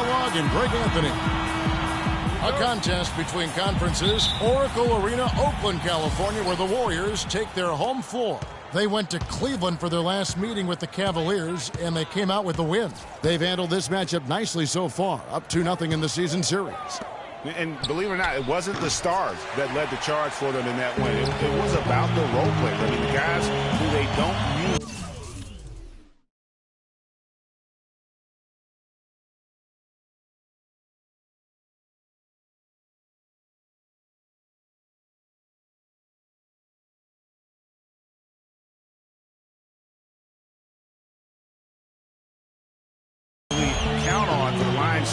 Kellogg and Greg Anthony. A contest between conferences, Oracle Arena, Oakland, California, where the Warriors take their home floor. They went to Cleveland for their last meeting with the Cavaliers, and they came out with the win. They've handled this matchup nicely so far, up 2-0 in the season series. And believe it or not, it wasn't the stars that led the charge for them in that win. It was about the role players. I mean, the guys who they don't use.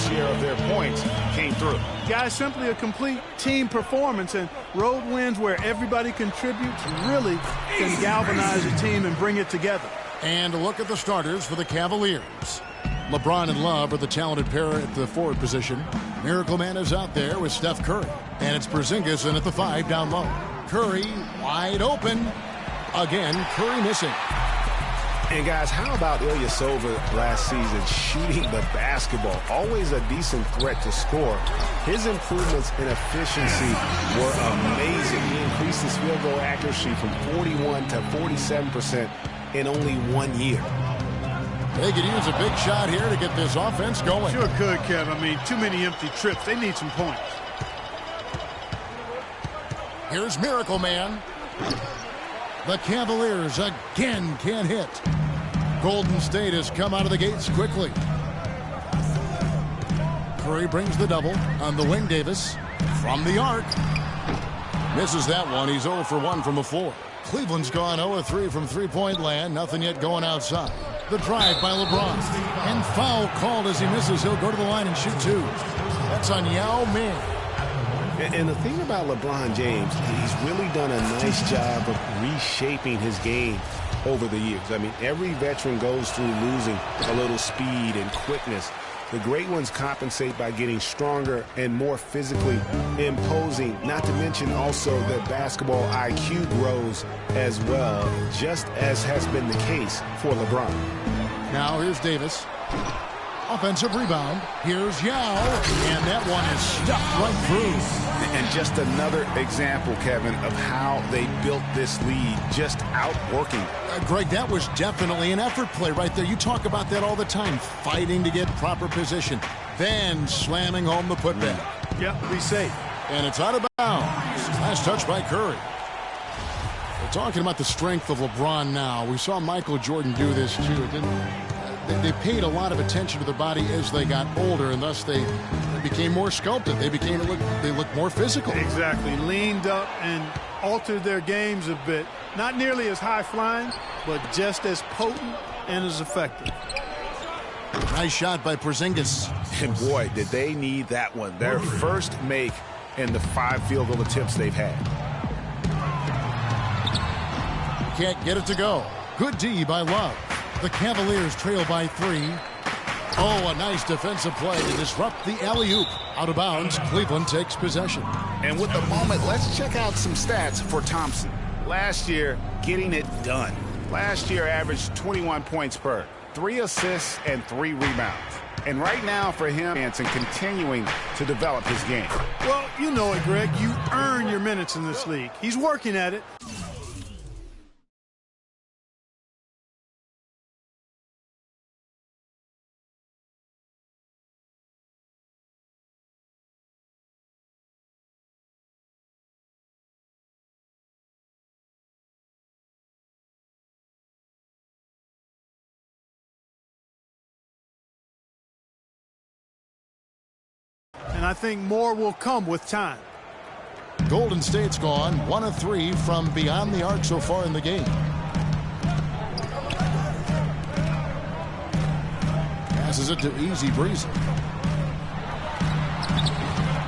Share of their points came through. Guys, simply a complete team performance, and road wins where everybody contributes really can galvanize a team and bring it together. And a look at the starters for the Cavaliers. LeBron and Love are the talented pair at the forward position. Miracle Man is out there with Steph Curry. And it's Porzingis in at the 5 down low. Curry wide open. Again, Curry missing. And guys, how about Ilyasova last season shooting the basketball? Always a decent threat to score. His improvements in efficiency were amazing. He increased his field goal accuracy from 41 to 47% in only 1 year. They could use a big shot here to get this offense going. Sure could, Kev. I mean, too many empty trips. They need some points. Here's Miracle Man. The Cavaliers again can't hit. Golden State has come out of the gates quickly. Curry brings the double on the wing. Davis from the arc. Misses that one. He's 0 for 1 from the floor. Cleveland's gone 0 for 3 from three-point land. Nothing yet going outside. The drive by LeBron. And foul called as he misses. He'll go to the line and shoot 2. That's on Yao Ming. And the thing about LeBron James, he's really done a nice job of reshaping his game over the years. I mean, every veteran goes through losing a little speed and quickness. The great ones compensate by getting stronger and more physically imposing, not to mention also that basketball IQ grows as well, just as has been the case for LeBron. Now here's Davis. Offensive rebound. Here's Yao. And that one is stuffed right through. And just another example, Kevin, of how they built this lead, just outworking. Greg, that was definitely an effort play right there. You talk about that all the time, fighting to get proper position, then slamming home the putback. Yep, be safe. And it's out of bounds. Last touch by Curry. We're talking about the strength of LeBron now. We saw Michael Jordan do this too. They paid a lot of attention to their body as they got older, and thus they became more sculpted. They looked more physical. Exactly. Leaned up and altered their games a bit. Not nearly as high-flying, but just as potent and as effective. Nice shot by Porzingis. And boy, did they need that one. Their first make in the 5 field goal attempts they've had. Can't get it to go. Good D by Love. The Cavaliers trail by 3. Oh, a nice defensive play to disrupt the alley-oop. Out of bounds, Cleveland takes possession. And with the moment, let's check out some stats for Thompson. Last year, getting it done. Last year averaged 21 points per, 3 assists and 3 rebounds. And right now for him, and continuing to develop his game. Well, you know it, Greg. You earn your minutes in this league. He's working at it. And I think more will come with time. Golden State's gone 1 of 3 from beyond the arc so far in the game. Passes it to Easy Breezy.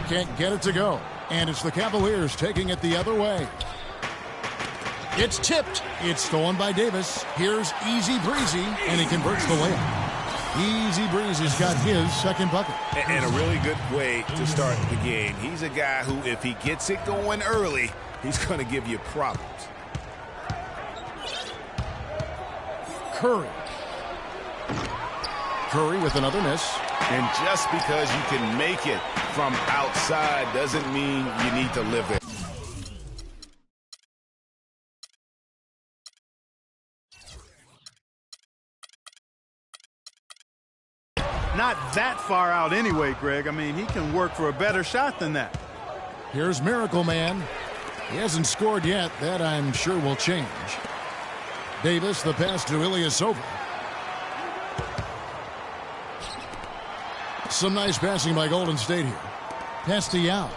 Can't get it to go. And it's the Cavaliers taking it the other way. It's tipped. It's stolen by Davis. Here's Easy Breezy, and he converts the layup. Easy Breezy's got his second bucket. And a really good way to start the game. He's a guy who, if he gets it going early, he's going to give you problems. Curry with another miss. And just because you can make it from outside doesn't mean you need to live there. Not that far out anyway, Greg. I mean, he can work for a better shot than that. Here's Miracle Man. He hasn't scored yet. That, I'm sure, will change. Davis, the pass to Ilyasova. Some nice passing by Golden State here. Pass to Yao.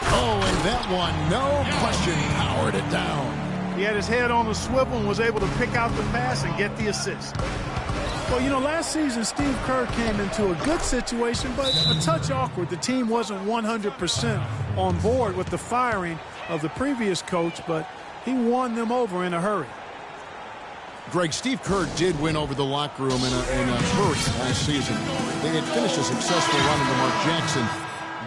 Oh, and that one, no question, powered it down. He had his head on the swivel and was able to pick out the pass and get the assist. Well, you know, last season, Steve Kerr came into a good situation, but a touch awkward. The team wasn't 100% on board with the firing of the previous coach, but he won them over in a hurry. Greg, Steve Kerr did win over the locker room in a hurry last season. They had finished a successful run under Mark Jackson.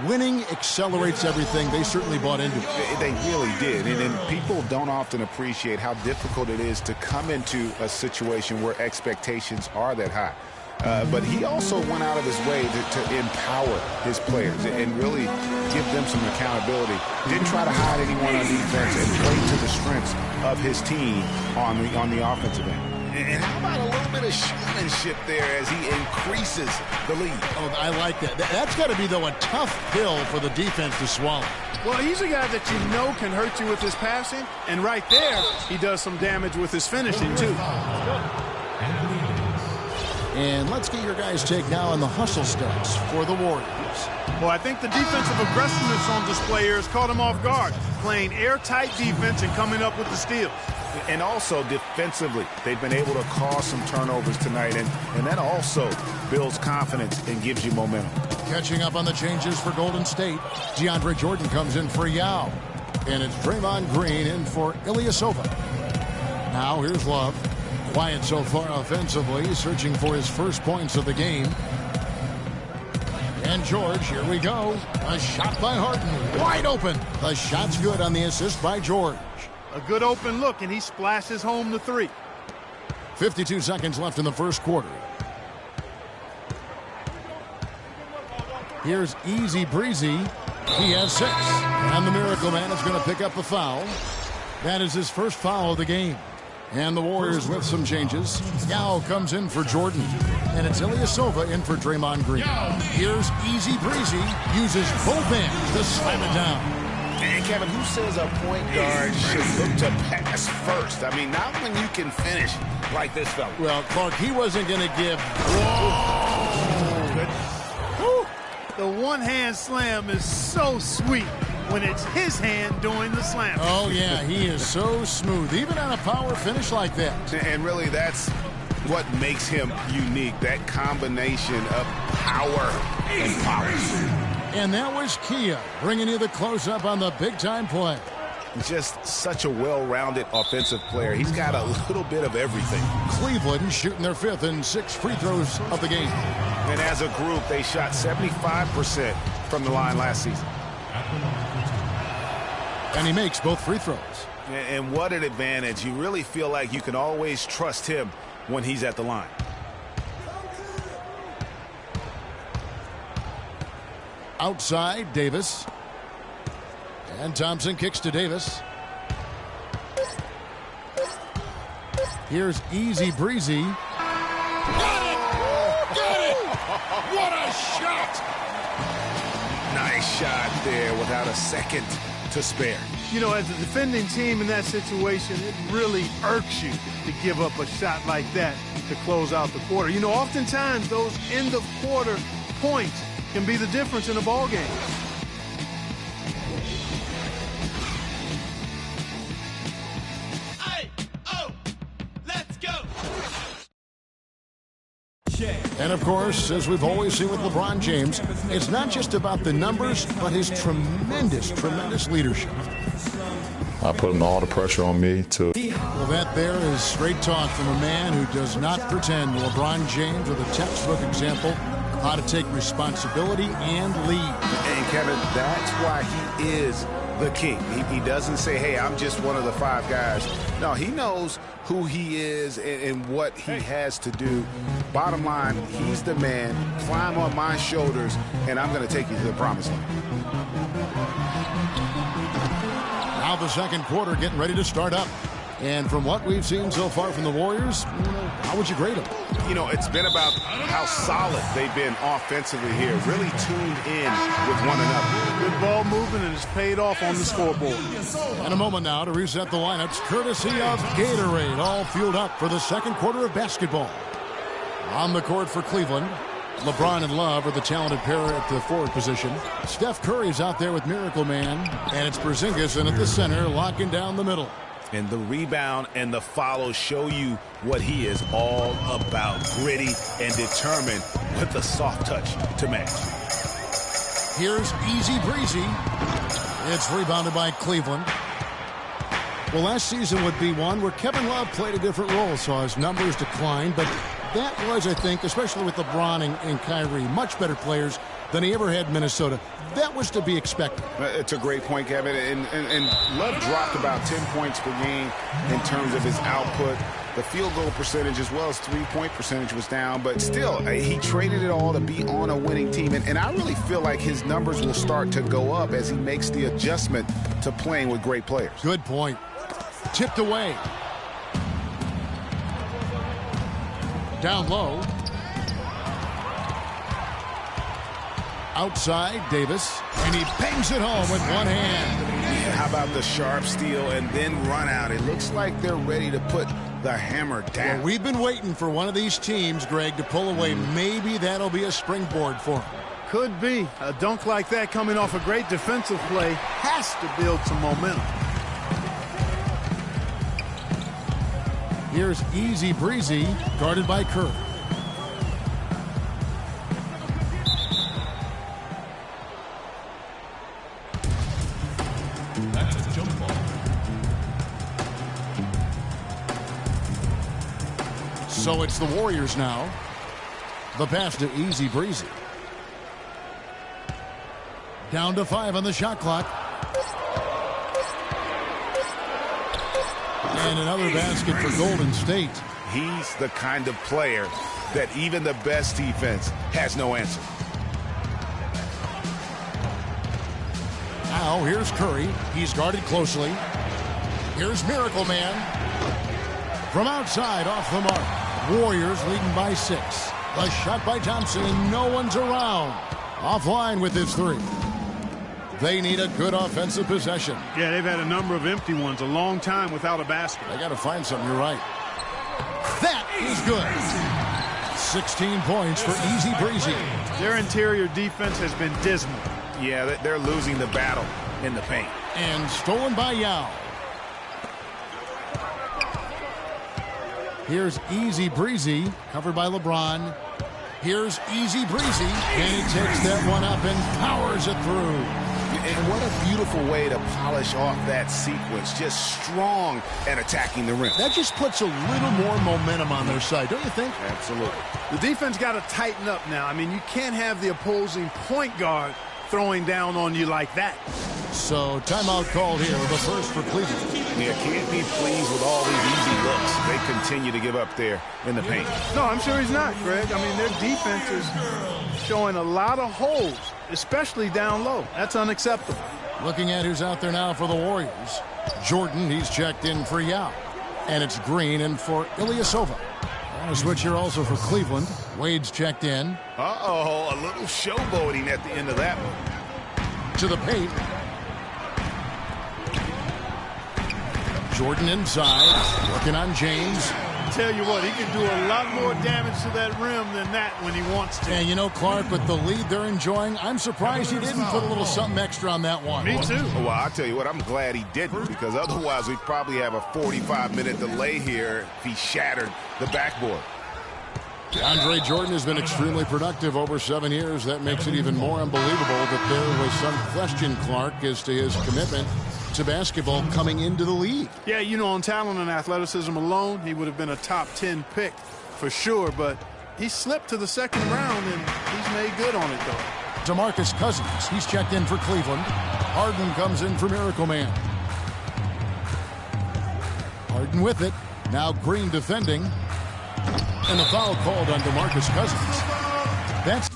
Winning accelerates everything. They certainly bought into it. They really did. And people don't often appreciate how difficult it is to come into a situation where expectations are that high. But he also went out of his way to empower his players and really give them some accountability. Didn't try to hide anyone on defense and play to the strengths of his team on the offensive end. And how about a little bit of showmanship there as he increases the lead? Oh, I like that. That's got to be, though, a tough pill for the defense to swallow. Well, he's a guy that you know can hurt you with his passing, and right there, he does some damage with his finishing, too. And let's get your guys' take now on the hustle stats for the Warriors. Well, I think the defensive aggressiveness on display here has caught him off guard, playing airtight defense and coming up with the steals. And also defensively, they've been able to cause some turnovers tonight, and that also builds confidence and gives you momentum. Catching up on the changes for Golden State, DeAndre Jordan comes in for Yao. And it's Draymond Green in for Ilyasova. Now here's Love. Quiet so far offensively, searching for his first points of the game. And George, here we go. A shot by Harden, wide open. The shot's good on the assist by George. A good open look, and he splashes home the three. 52 seconds left in the first quarter. Here's Easy Breezy. He has 6. And the Miracle Man is going to pick up the foul. That is his first foul of the game. And the Warriors with some changes. Yao comes in for Jordan. And it's Ilyasova in for Draymond Green. Here's Easy Breezy. Uses both hands to slam it down. And Kevin, who says a point guard should look to pass first? I mean, not when you can finish like this fella. Well, Clark, he wasn't going to give. Whoa. The one-hand slam is so sweet when it's his hand doing the slam. Oh, yeah, he is so smooth, even on a power finish like that. And really, that's what makes him unique, that combination of power and polish. And that was Kia bringing you the close-up on the big-time play. Just such a well-rounded offensive player. He's got a little bit of everything. Cleveland shooting their 5th and 6 free throws of the game. And as a group, they shot 75% from the line last season. And he makes both free throws. And what an advantage. You really feel like you can always trust him when he's at the line. Outside, Davis. And Thompson kicks to Davis. Here's Easy Breezy. Got it! Got it! What a shot! Nice shot there without a second to spare. You know, as a defending team in that situation, it really irks you to give up a shot like that to close out the quarter. You know, oftentimes those end-of-quarter points can be the difference in a ball game. Let's go. And, of course, as we've always seen with LeBron James, it's not just about the numbers, but his tremendous, tremendous leadership. I put all the pressure on me to. Well, that there is straight talk from a man who does not pretend. LeBron James with a textbook example of how to take responsibility and lead. And Kevin, that's why he is the king. He doesn't say, hey, I'm just one of the 5 guys. No, he knows who he is and what he has to do. Bottom line, he's the man. Climb on my shoulders, and I'm going to take you to the promised land. Now the second quarter getting ready to start up. And from what we've seen so far from the Warriors, how would you grade them? It's been about how solid they've been offensively here, really tuned in with one another. Good ball movement, and it's paid off on the scoreboard. And a moment now to reset the lineups, courtesy of Gatorade, all fueled up for the second quarter of basketball. On the court for Cleveland, LeBron and Love are the talented pair at the forward position. Steph Curry's out there with Miracle Man, and it's Porzingis in at the center, locking down the middle. And the rebound and the follow show you what he is all about. Gritty and determined with the soft touch to match. Here's Easy Breezy. It's rebounded by Cleveland. Well, last season would be one where Kevin Love played a different role, so his numbers declined. But that was, I think, especially with LeBron and Kyrie, much better players than he ever had in Minnesota. That was to be expected. It's a great point, Kevin. And Love dropped about 10 points per game in terms of his output. The field goal percentage as well as three-point percentage was down. But still, he traded it all to be on a winning team. And I really feel like his numbers will start to go up as he makes the adjustment to playing with great players. Good point. Tipped away. Down low. Outside, Davis, and he bangs it home with one hand. Yeah, how about the sharp steal and then run out? It looks like they're ready to put the hammer down. Well, we've been waiting for one of these teams, Greg, to pull away. Maybe that'll be a springboard for him. Could be. A dunk like that coming off a great defensive play has to build some momentum. Here's Easy Breezy, guarded by Curry. So it's the Warriors now. The pass to Easy Breezy. Down to 5 on the shot clock. And another basket for Golden State. He's the kind of player that even the best defense has no answer. Now here's Curry. He's guarded closely. Here's Miracle Man. From outside, off the mark. Warriors leading by 6. The shot by Thompson, and no one's around. Offline with his 3. They need a good offensive possession. Yeah, they've had a number of empty ones, a long time without a basket. They got to find something, you're right. That is good. 16 points for Easy Breezy. Their interior defense has been dismal. Yeah, they're losing the battle in the paint. And stolen by Yao. Here's Easy Breezy, covered by LeBron. Here's Easy Breezy, and he takes that one up and powers it through. And what a beautiful way to polish off that sequence. Just strong and attacking the rim. That just puts a little more momentum on their side, don't you think? Absolutely. The defense got to tighten up now. I mean, you can't have the opposing point guard throwing down on you like that. So timeout called here, the first for Cleveland. Yeah, can't be pleased with all these easy looks they continue to give up there in the paint. No, I'm sure he's not, Greg. I mean, their defense is showing a lot of holes, especially down low. That's unacceptable. Looking at who's out there now for the Warriors. Jordan, he's checked in for Yao. And it's Green in for Ilyasova. On a switch here also for Cleveland. Wade's checked in. Uh-oh, a little showboating at the end of that one. To the paint. Jordan inside, working on James. Tell you what, he can do a lot more damage to that rim than that when he wants to. And you know, Clark, with the lead they're enjoying, I'm surprised he didn't put a little something extra on that one. Me too. Well, I'll tell you what, I'm glad he didn't, because otherwise we'd probably have a 45-minute delay here if he shattered the backboard. Andre Jordan has been extremely productive over 7 years. That makes it even more unbelievable that there was some question, Clark, as to his commitment to basketball coming into the league. Yeah, you know, on talent and athleticism alone, he would have been a top 10 pick for sure, but he slipped to the second round, and he's made good on it, though. DeMarcus Cousins, he's checked in for Cleveland. Harden comes in for Miracle Man. Harden with it. Now Green defending. And a foul called on DeMarcus Cousins. That's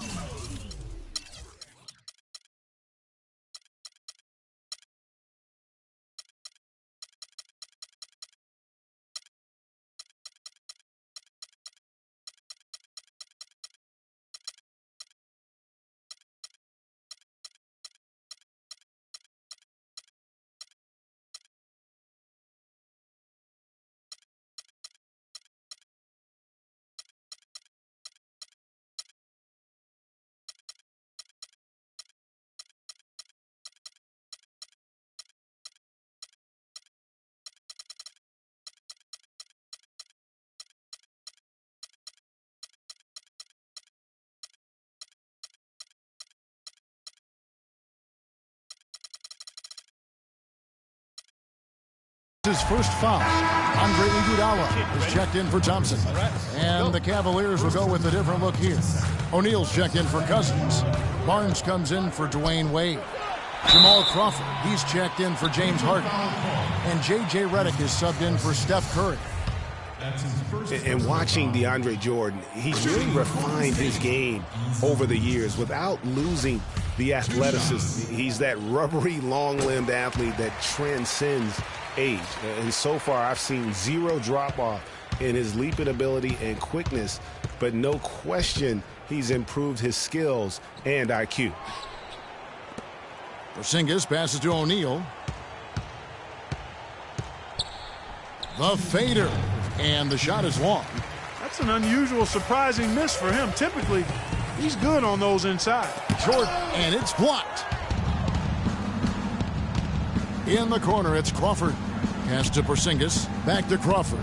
his first foul. Andre Iguodala is checked in for Thompson. And the Cavaliers will go with a different look here. O'Neal's checked in for Cousins. Barnes comes in for Dwayne Wade. Jamal Crawford, he's checked in for James Harden. And J.J. Redick is subbed in for Steph Curry. And watching DeAndre Jordan, he's really refined his game over the years without losing the athleticism. He's that rubbery, long-limbed athlete that transcends age. And so far, I've seen zero drop-off in his leaping ability and quickness, but no question he's improved his skills and IQ. Porzingis passes to O'Neal. The fader. And the shot is long. That's an unusual, surprising miss for him. Typically, he's good on those inside. Jordan, and it's blocked. In the corner, it's Crawford. Pass to Porzingis. Back to Crawford.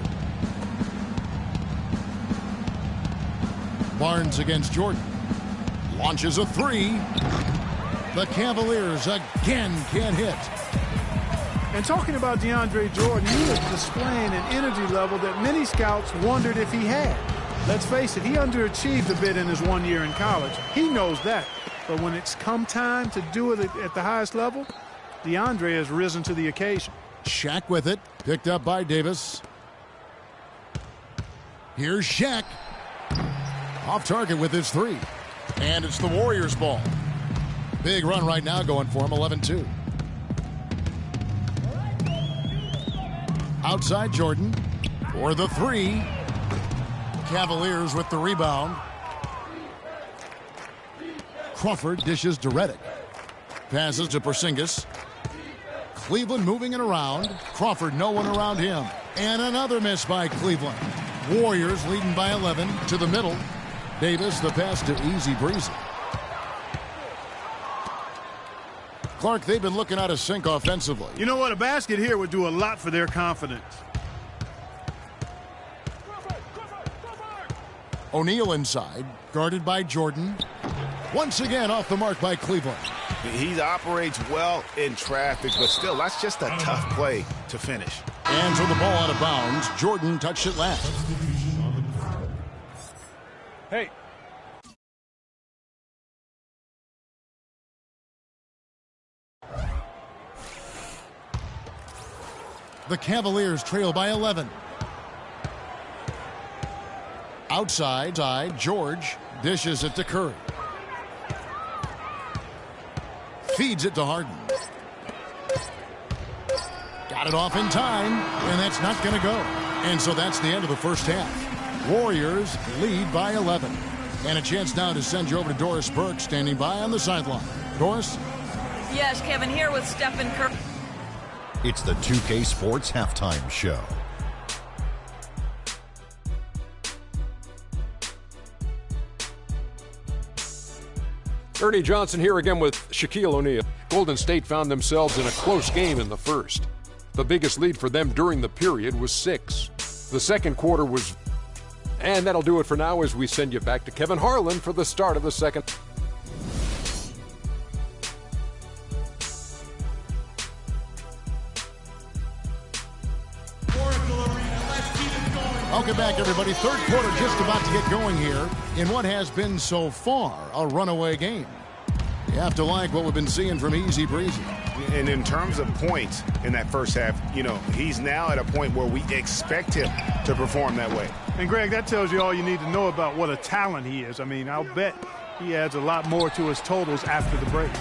Barnes against Jordan. Launches a three. The Cavaliers again can't hit. And talking about DeAndre Jordan, he is displaying an energy level that many scouts wondered if he had. Let's face it, he underachieved a bit in his 1 year in college. He knows that. But when it's come time to do it at the highest level, DeAndre has risen to the occasion. Shaq with it. Picked up by Davis. Here's Shaq. Off target with his three. And it's the Warriors' ball. Big run right now going for him, 11-2. Outside Jordan for the three. Cavaliers with the rebound. Crawford dishes to Redick. Passes to Porzingis. Cleveland moving it around. Crawford, no one around him. And another miss by Cleveland. Warriors leading by 11 to the middle. Davis, the pass to Easy Breezy. Clark, they've been looking out of sync offensively. You know what? A basket here would do a lot for their confidence. O'Neal inside, guarded by Jordan. Once again off the mark by Cleveland. He operates well in traffic, but still, that's just a tough play to finish. And so the ball out of bounds. Jordan touched it last. Hey. The Cavaliers trail by 11. Outside, George dishes it to Curry. Feeds it to Harden. Got it off in time, and that's not going to go. And so that's the end of the first half. Warriors lead by 11. And a chance now to send you over to Doris Burke, standing by on the sideline. Doris? Yes, Kevin, here with Stephen Curry. It's the 2K Sports Halftime Show. Ernie Johnson here again with Shaquille O'Neal. Golden State found themselves in a close game in the first. The biggest lead for them during the period was 6. The second quarter was... And that'll do it for now as we send you back to Kevin Harlan for the start of the second. Welcome back, everybody. Third quarter just about to get going here in what has been so far a runaway game. You have to like what we've been seeing from Easy Breezy. And in terms of points in that first half, you know, he's now at a point where we expect him to perform that way. And, Greg, that tells you all you need to know about what a talent he is. I mean, I'll bet he adds a lot more to his totals after the break.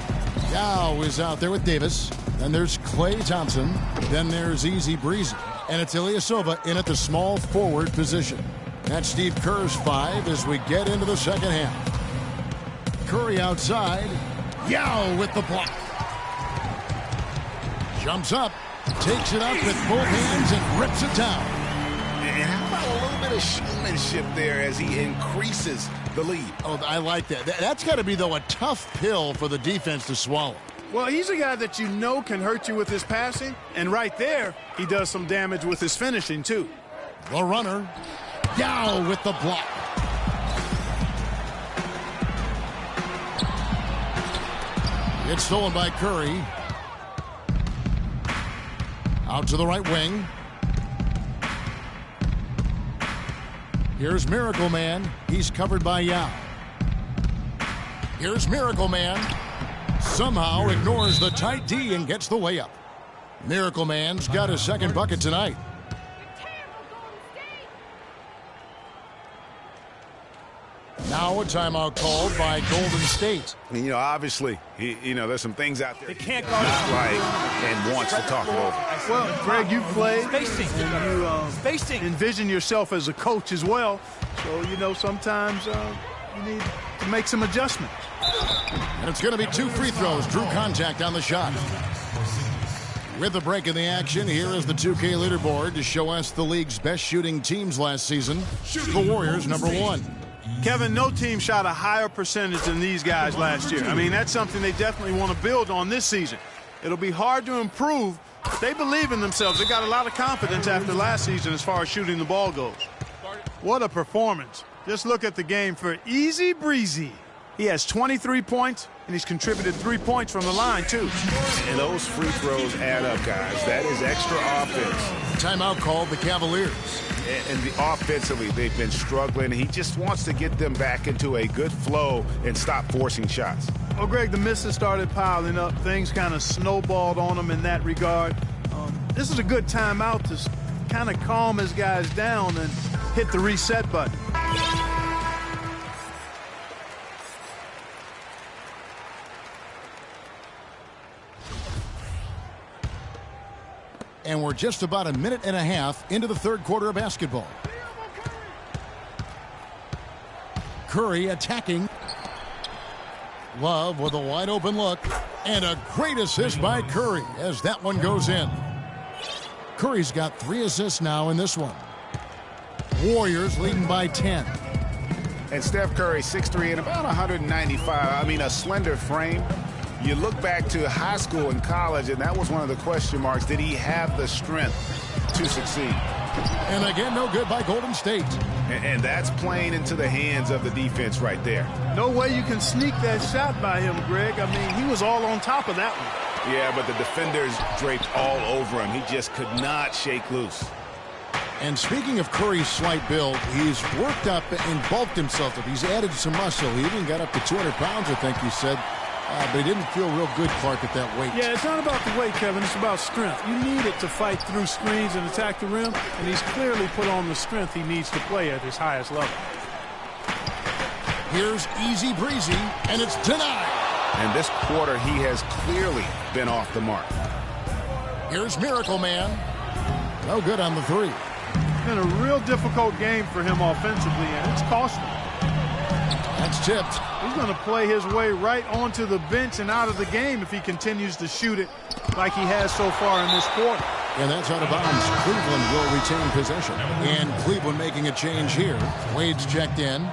Yao is out there with Davis. Then there's Klay Thompson. Then there's Easy Breezy. And it's Ilyasova in at the small forward position. That's Steve Kerr's 5 as we get into the second half. Curry outside. Yao with the block. Jumps up, takes it up with both hands and rips it down. And how about a little bit of showmanship there as he increases the lead? Oh, I like that. That's got to be, though, a tough pill for the defense to swallow. Well, he's a guy that you know can hurt you with his passing, and right there, he does some damage with his finishing, too. The runner, Yao with the block. It's stolen by Curry. Out to the right wing. Here's Miracle Man. He's covered by Yao. Here's Miracle Man. Somehow ignores the tight D and gets the way up. Miracle Man's got his second bucket tonight. Now a timeout called by Golden State. I mean, you know, obviously, there's some things out there he can't not like and wants to talk it over. Well, Greg, you've played, and you envision yourself as a coach as well. So, you know, sometimes you need to make some adjustments. And it's going to be 2 free throws. Drew contact on the shot. With the break in the action, here is the 2K leaderboard to show us the league's best shooting teams last season. The Warriors, number 1. Kevin, no team shot a higher percentage than these guys last year. I mean, that's something they definitely want to build on this season. It'll be hard to improve, but they believe in themselves. They got a lot of confidence after last season as far as shooting the ball goes. What a performance. Just look at the game for Easy Breezy. He has 23 points, and he's contributed 3 points from the line, too. And those free throws add up, guys. That is extra offense. Timeout called the Cavaliers. And offensively, they've been struggling. He just wants to get them back into a good flow and stop forcing shots. Well, Greg, the misses started piling up. Things kind of snowballed on him in that regard. This is a good timeout to kind of calm his guys down and hit the reset button. And we're just about a minute and a half into the third quarter of basketball. Curry attacking. Love with a wide open look. And a great assist by Curry as that one goes in. Curry's got 3 assists now in this one. Warriors leading by 10. And Steph Curry, 6'3" and about 195. I mean, a slender frame. You look back to high school and college, and that was one of the question marks. Did he have the strength to succeed? And again, no good by Golden State. And that's playing into the hands of the defense right there. No way you can sneak that shot by him, Greg. I mean, he was all on top of that one. Yeah, but the defenders draped all over him. He just could not shake loose. And speaking of Curry's slight build, he's worked up and bulked himself up. He's added some muscle. He even got up to 200 pounds, I think he said. But he didn't feel real good, Clark, at that weight. Yeah, it's not about the weight, Kevin. It's about strength. You need it to fight through screens and attack the rim, and he's clearly put on the strength he needs to play at his highest level. Here's Easy Breezy, and it's denied. And this quarter, he has clearly been off the mark. Here's Miracle Man. No good on the 3. It's been a real difficult game for him offensively, and it's cost him. That's tipped. He's going to play his way right onto the bench and out of the game if he continues to shoot it like he has so far in this quarter. And that's out of bounds. Cleveland will retain possession. And Cleveland making a change here. Wade's checked in.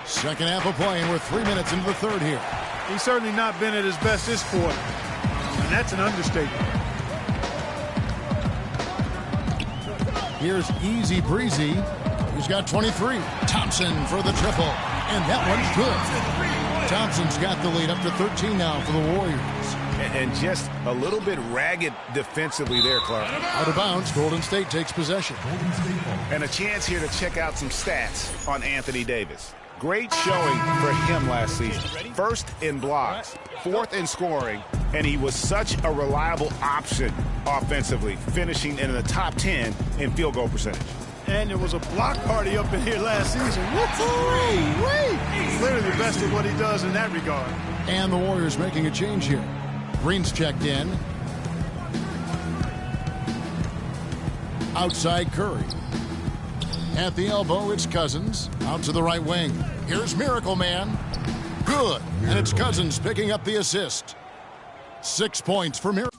Second half of play, and we're 3 minutes into the third here. He's certainly not been at his best this quarter. And that's an understatement. Here's Easy Breezy. He's got 23. Thompson for the triple. And that one's good. Thompson's got the lead up to 13 now for the Warriors. And just a little bit ragged defensively there, Clark. Out of bounds, Golden State takes possession. And a chance here to check out some stats on Anthony Davis. Great showing for him last season. First in blocks, fourth in scoring, and he was such a reliable option offensively, finishing in the top 10 in field goal percentage. And there was a block party up in here last season. He's clearly the best at what he does in that regard. And the Warriors making a change here. Green's checked in. Outside Curry. At the elbow, it's Cousins. Out to the right wing. Here's Miracle Man. Good. And it's Cousins picking up the assist. 6 points for Miracle.